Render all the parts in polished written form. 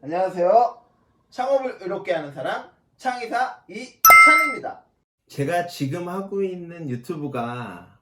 안녕하세요. 창업을 의롭게 하는 사람 창의사 이찬입니다. 제가 지금 하고 있는 유튜브가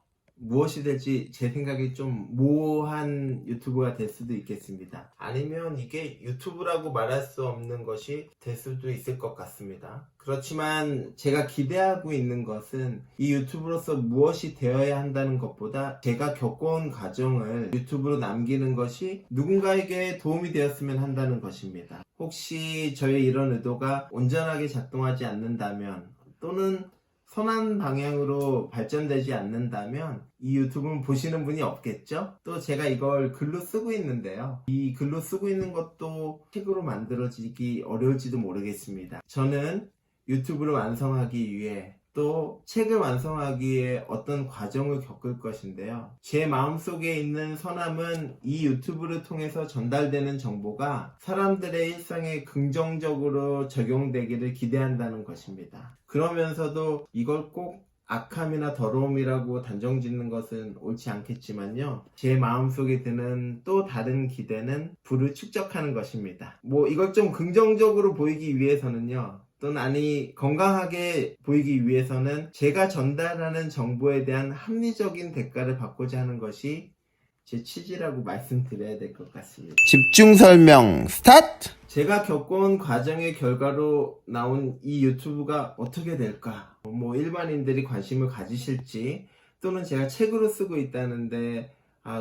무엇이 될지 제 생각이 좀 모호한 유튜브가 될 수도 있겠습니다. 아니면 이게 유튜브라고 말할 수 없는 것이 될 수도 있을 것 같습니다. 그렇지만 제가 기대하고 있는 것은 이 유튜브로서 무엇이 되어야 한다는 것보다 제가 겪어온 과정을 유튜브로 남기는 것이 누군가에게 도움이 되었으면 한다는 것입니다. 혹시 저의 이런 의도가 온전하게 작동하지 않는다면 또는 선한 방향으로 발전되지 않는다면 이 유튜브는 보시는 분이 없겠죠? 또 제가 이걸 글로 쓰고 있는데요. 이 글로 쓰고 있는 것도 책으로 만들어지기 어려울지도 모르겠습니다. 저는 유튜브를 완성하기 위해 또 책을 완성하기 위해 어떤 과정을 겪을 것인데요. 제 마음속에 있는 선함은 이 유튜브를 통해서 전달되는 정보가 사람들의 일상에 긍정적으로 적용되기를 기대한다는 것입니다. 그러면서도 이걸 꼭 악함이나 더러움이라고 단정 짓는 것은 옳지 않겠지만요. 제 마음속에 드는 또 다른 기대는 부를 축적하는 것입니다. 이걸 좀 긍정적으로 보이기 위해서는요. 또는 건강하게 보이기 위해서는 제가 전달하는 정보에 대한 합리적인 대가를 받고자 하는 것이 제 취지라고 말씀드려야 될 것 같습니다. 집중 설명 스타트! 제가 겪어온 과정의 결과로 나온 이 유튜브가 어떻게 될까? 일반인들이 관심을 가지실지 또는 제가 책으로 쓰고 있다는데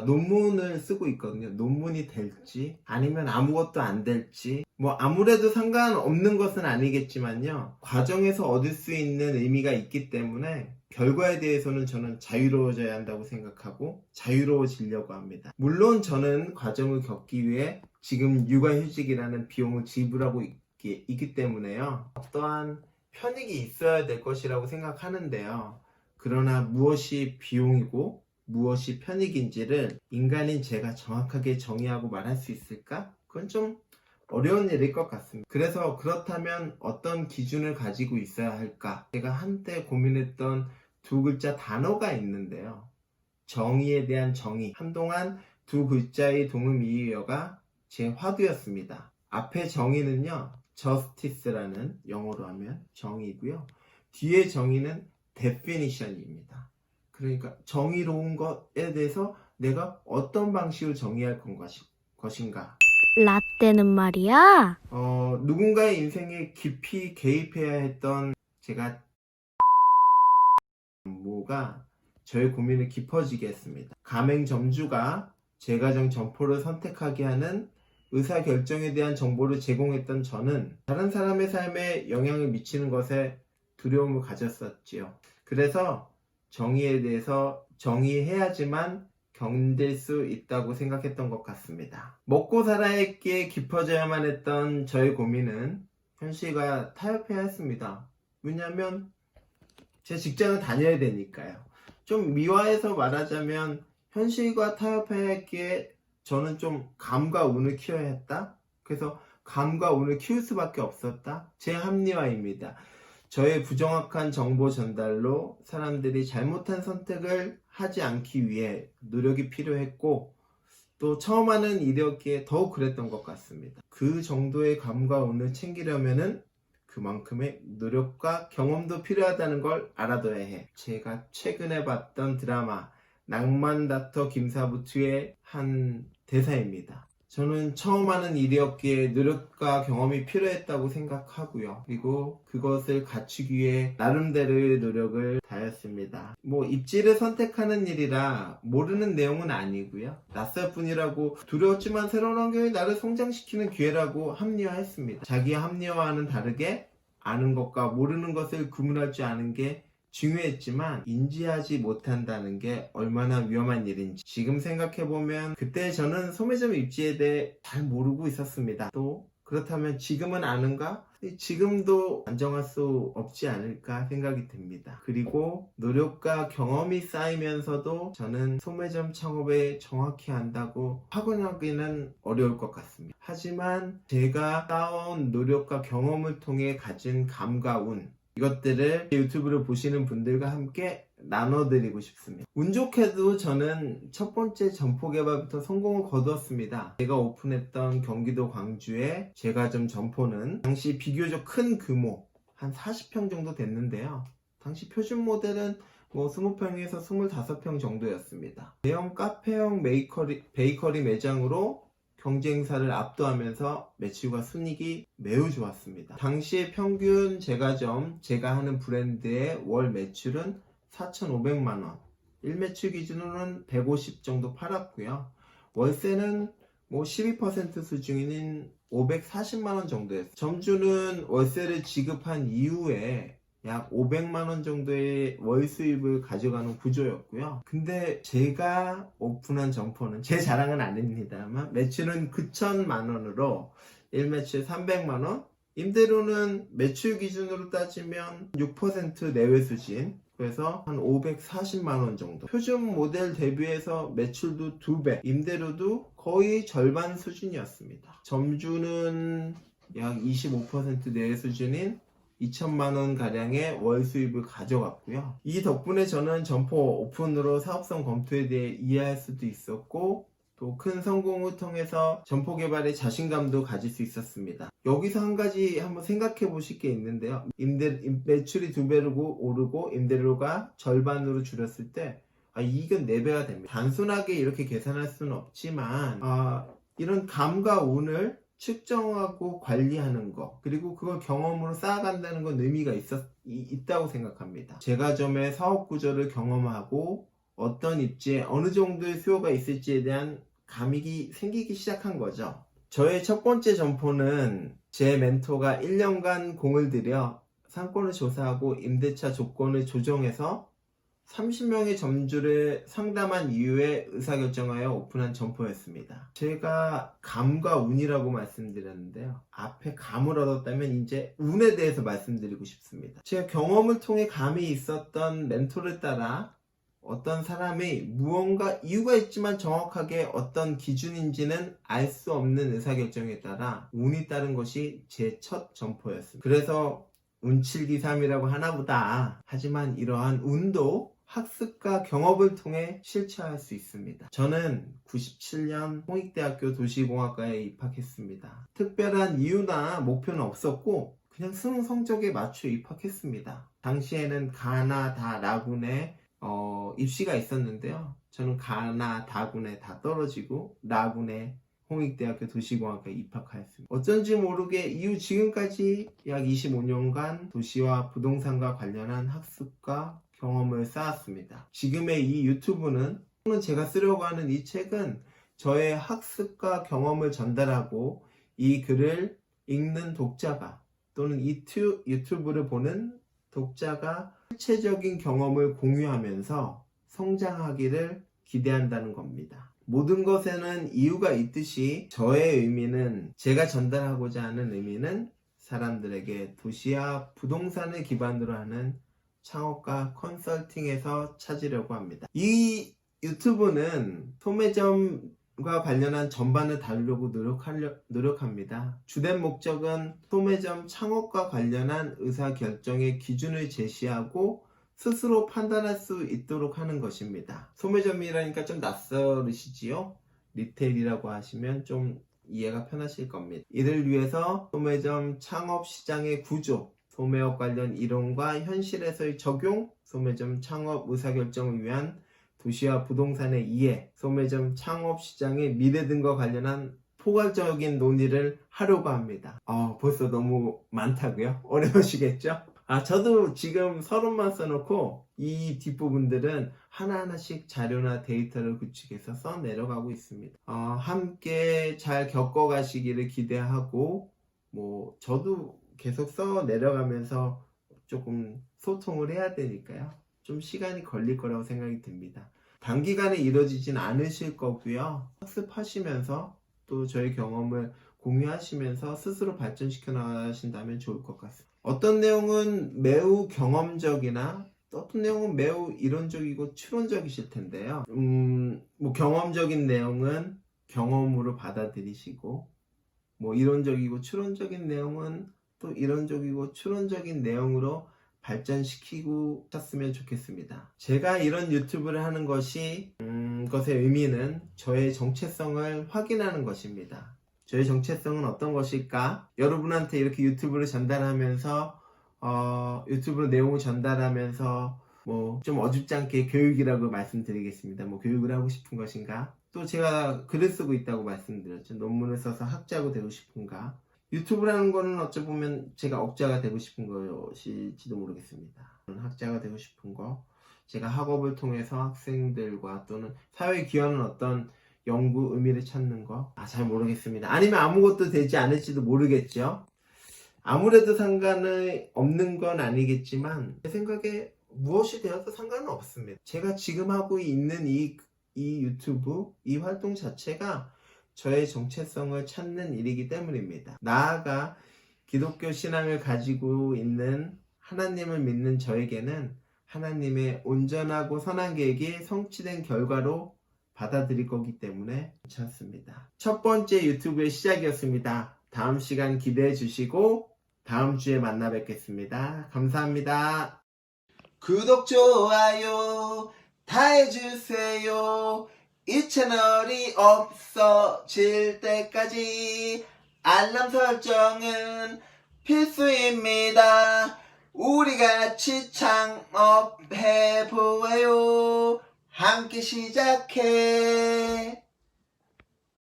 논문을 쓰고 있거든요. 논문이 될지 아니면 아무것도 안 될지 아무래도 상관없는 것은 아니겠지만요. 과정에서 얻을 수 있는 의미가 있기 때문에 결과에 대해서는 저는 자유로워져야 한다고 생각하고 자유로워지려고 합니다. 물론 저는 과정을 겪기 위해 지금 육아휴직이라는 비용을 지불하고 있기 때문에요. 어떠한 편익이 있어야 될 것이라고 생각하는데요. 그러나 무엇이 비용이고 무엇이 편익인지를 인간인 제가 정확하게 정의하고 말할 수 있을까? 그건 좀 어려운 일일 것 같습니다. 그래서 그렇다면 어떤 기준을 가지고 있어야 할까? 제가 한때 고민했던 두 글자 단어가 있는데요. 정의에 대한 정의. 한동안 두 글자의 동음이의어가 제 화두였습니다. 앞에 정의는요. justice라는 영어로 하면 정의이고요. 뒤에 정의는 definition입니다. 그러니까 정의로운 것에 대해서 내가 어떤 방식으로 정의할 것인가. 라떼는 말이야? 누군가의 인생에 깊이 개입해야 했던 제가 뭐가 저의 고민을 깊어지게 했습니다. 가맹점주가 제과점 점포를 선택하게 하는 의사결정에 대한 정보를 제공했던 저는 다른 사람의 삶에 영향을 미치는 것에 두려움을 가졌었지요. 그래서 정의에 대해서 정의해야지만 견딜 수 있다고 생각했던 것 같습니다. 먹고 살아야기에 깊어져야만 했던 저의 고민은 현실과 타협해야 했습니다. 왜냐하면 제 직장을 다녀야 되니까요. 좀 미화해서 말하자면 현실과 타협해야 했기에 저는 좀 감과 운을 키워야 했다. 그래서 감과 운을 키울 수밖에 없었다. 제 합리화입니다. 저의 부정확한 정보 전달로 사람들이 잘못한 선택을 하지 않기 위해 노력이 필요했고 또 처음 하는 일이었기에 더욱 그랬던 것 같습니다. 그 정도의 감과 운을 챙기려면은 그만큼의 노력과 경험도 필요하다는 걸 알아둬야 해. 제가 최근에 봤던 드라마 낭만닥터 김사부투의 한 대사입니다. 저는 처음 하는 일이었기에 노력과 경험이 필요했다고 생각하고요. 그리고 그것을 갖추기 위해 나름대로의 노력을 다했습니다. 입지를 선택하는 일이라 모르는 내용은 아니고요. 낯설 뿐이라고 두려웠지만 새로운 환경이 나를 성장시키는 기회라고 합리화했습니다. 자기 합리화와는 다르게 아는 것과 모르는 것을 구분할 줄 아는 게 중요했지만 인지하지 못한다는 게 얼마나 위험한 일인지 지금 생각해보면 그때 저는 소매점 입지에 대해 잘 모르고 있었습니다. 또 그렇다면 지금은 아는가? 지금도 안정할 수 없지 않을까 생각이 듭니다. 그리고 노력과 경험이 쌓이면서도 저는 소매점 창업에 정확히 안다고 확언하기는 어려울 것 같습니다. 하지만 제가 쌓아온 노력과 경험을 통해 가진 감과 운 이것들을 유튜브를 보시는 분들과 함께 나눠드리고 싶습니다. 운 좋게도 저는 첫 번째 점포 개발부터 성공을 거두었습니다. 제가 오픈했던 경기도 광주의 제과점 점포는 당시 비교적 큰 규모 한 40평 정도 됐는데요. 당시 표준 모델은 20평에서 25평 정도였습니다. 대형 카페형 베이커리 매장으로 경쟁사를 압도하면서 매출과 순이익이 매우 좋았습니다. 당시의 평균 제과점, 제가 하는 브랜드의 월 매출은 4,500만원, 1매출 기준으로는 150 정도 팔았고요. 월세는 12% 수준인 540만원 정도였어요. 점주는 월세를 지급한 이후에 약 500만원 정도의 월 수입을 가져가는 구조였고요. 근데 제가 오픈한 점포는 제 자랑은 아닙니다만 매출은 9천만원으로 1매출 300만원, 임대료는 매출 기준으로 따지면 6% 내외 수준, 그래서 한 540만원 정도. 표준 모델 대비해서 매출도 2배, 임대료도 거의 절반 수준이었습니다. 점주는 약 25% 내외 수준인 2천만원 가량의 월 수입을 가져갔고요. 이 덕분에 저는 점포 오픈으로 사업성 검토에 대해 이해할 수도 있었고 또 큰 성공을 통해서 점포 개발에 자신감도 가질 수 있었습니다. 여기서 한 가지 한번 생각해 보실 게 있는데요. 매출이 2배로 오르고 임대료가 절반으로 줄였을 때 이익은 4배가 됩니다. 단순하게 이렇게 계산할 수는 없지만 이런 감과 운을 측정하고 관리하는 거, 그리고 그걸 경험으로 쌓아간다는 건 의미가 있다고 생각합니다. 제과점의 사업 구조를 경험하고 어떤 입지에 어느 정도의 수요가 있을지에 대한 감이 생기기 시작한 거죠. 저의 첫 번째 점포는 제 멘토가 1년간 공을 들여 상권을 조사하고 임대차 조건을 조정해서 30명의 점주를 상담한 이후에 의사결정하여 오픈한 점포였습니다. 제가 감과 운이라고 말씀드렸는데요. 앞에 감을 얻었다면 이제 운에 대해서 말씀드리고 싶습니다. 제가 경험을 통해 감이 있었던 멘토를 따라 어떤 사람이 무언가 이유가 있지만 정확하게 어떤 기준인지는 알 수 없는 의사결정에 따라 운이 따른 것이 제 첫 점포였습니다. 그래서 운칠기삼이라고 하나보다 하지만 이러한 운도 학습과 경험을 통해 실체할 수 있습니다. 저는 97년 홍익대학교 도시공학과에 입학했습니다. 특별한 이유나 목표는 없었고 그냥 수능 성적에 맞춰 입학했습니다. 당시에는 가나 다 라군에 입시가 있었는데요. 저는 가나 다군에 다 떨어지고 라군에 홍익대학교 도시공학과에 입학하였습니다. 어쩐지 모르게 이후 지금까지 약 25년간 도시와 부동산과 관련한 학습과 경험을 쌓았습니다. 지금의 이 유튜브는 제가 쓰려고 하는 이 책은 저의 학습과 경험을 전달하고 이 글을 읽는 독자가 또는 이 유튜브를 보는 독자가 실체적인 경험을 공유하면서 성장하기를 기대한다는 겁니다. 모든 것에는 이유가 있듯이 저의 의미는, 제가 전달하고자 하는 의미는 사람들에게 도시와 부동산을 기반으로 하는 창업과 컨설팅에서 찾으려고 합니다. 이 유튜브는 소매점과 관련한 전반을 다루려고 노력합니다. 주된 목적은 소매점 창업과 관련한 의사결정의 기준을 제시하고 스스로 판단할 수 있도록 하는 것입니다. 소매점이라니까 좀 낯설으시지요? 리테일이라고 하시면 좀 이해가 편하실 겁니다. 이를 위해서 소매점 창업 시장의 구조, 소매업 관련 이론과 현실에서의 적용, 소매점 창업 의사결정을 위한 도시와 부동산의 이해, 소매점 창업 시장의 미래 등과 관련한 포괄적인 논의를 하려고 합니다. 벌써 너무 많다고요? 어려우시겠죠? 저도 지금 서론만 써놓고 이 뒷부분들은 하나하나씩 자료나 데이터를 구축해서 써내려가고 있습니다. 함께 잘 겪어가시기를 기대하고 저도 계속 써내려가면서 조금 소통을 해야 되니까요. 좀 시간이 걸릴 거라고 생각이 듭니다. 단기간에 이루어지진 않으실 거고요. 학습하시면서 또 저의 경험을 공유하시면서 스스로 발전시켜 나가신다면 좋을 것 같습니다. 어떤 내용은 매우 경험적이나 어떤 내용은 매우 이론적이고 추론적이실 텐데요. 경험적인 내용은 경험으로 받아들이시고 이론적이고 추론적인 내용은 또 이론적이고 추론적인 내용으로 발전시키고 셨으면 좋겠습니다. 제가 이런 유튜브를 하는 것이 것의 의미는 저의 정체성을 확인하는 것입니다. 저의 정체성은 어떤 것일까? 여러분한테 이렇게 유튜브를 전달하면서 유튜브 내용을 전달하면서 뭐 좀 어줍지 않게 교육이라고 말씀드리겠습니다. 뭐 교육을 하고 싶은 것인가? 또 제가 글을 쓰고 있다고 말씀드렸죠. 논문을 써서 학자가 되고 싶은가? 유튜브라는 거는 어찌 보면 제가 억자가 되고 싶은 것일지도 모르겠습니다. 학자가 되고 싶은 거, 제가 학업을 통해서 학생들과 또는 사회에 기여하는 어떤 연구 의미를 찾는 거, 잘 모르겠습니다. 아니면 아무것도 되지 않을지도 모르겠죠. 아무래도 상관은 없는 건 아니겠지만 제 생각에 무엇이 되어도 상관은 없습니다. 제가 지금 하고 있는 이 유튜브, 이 활동 자체가 저의 정체성을 찾는 일이기 때문입니다. 나아가 기독교 신앙을 가지고 있는 하나님을 믿는 저에게는 하나님의 온전하고 선한 계획이 성취된 결과로 받아들일 거기 때문에 괜찮습니다. 첫 번째 유튜브의 시작이었습니다. 다음 시간 기대해 주시고 다음 주에 만나 뵙겠습니다. 감사합니다. 구독, 좋아요 다 해주세요. 이 채널이 없어질 때까지 알람 설정은 필수입니다. 우리 같이 창업해보아요. 함께 시작해.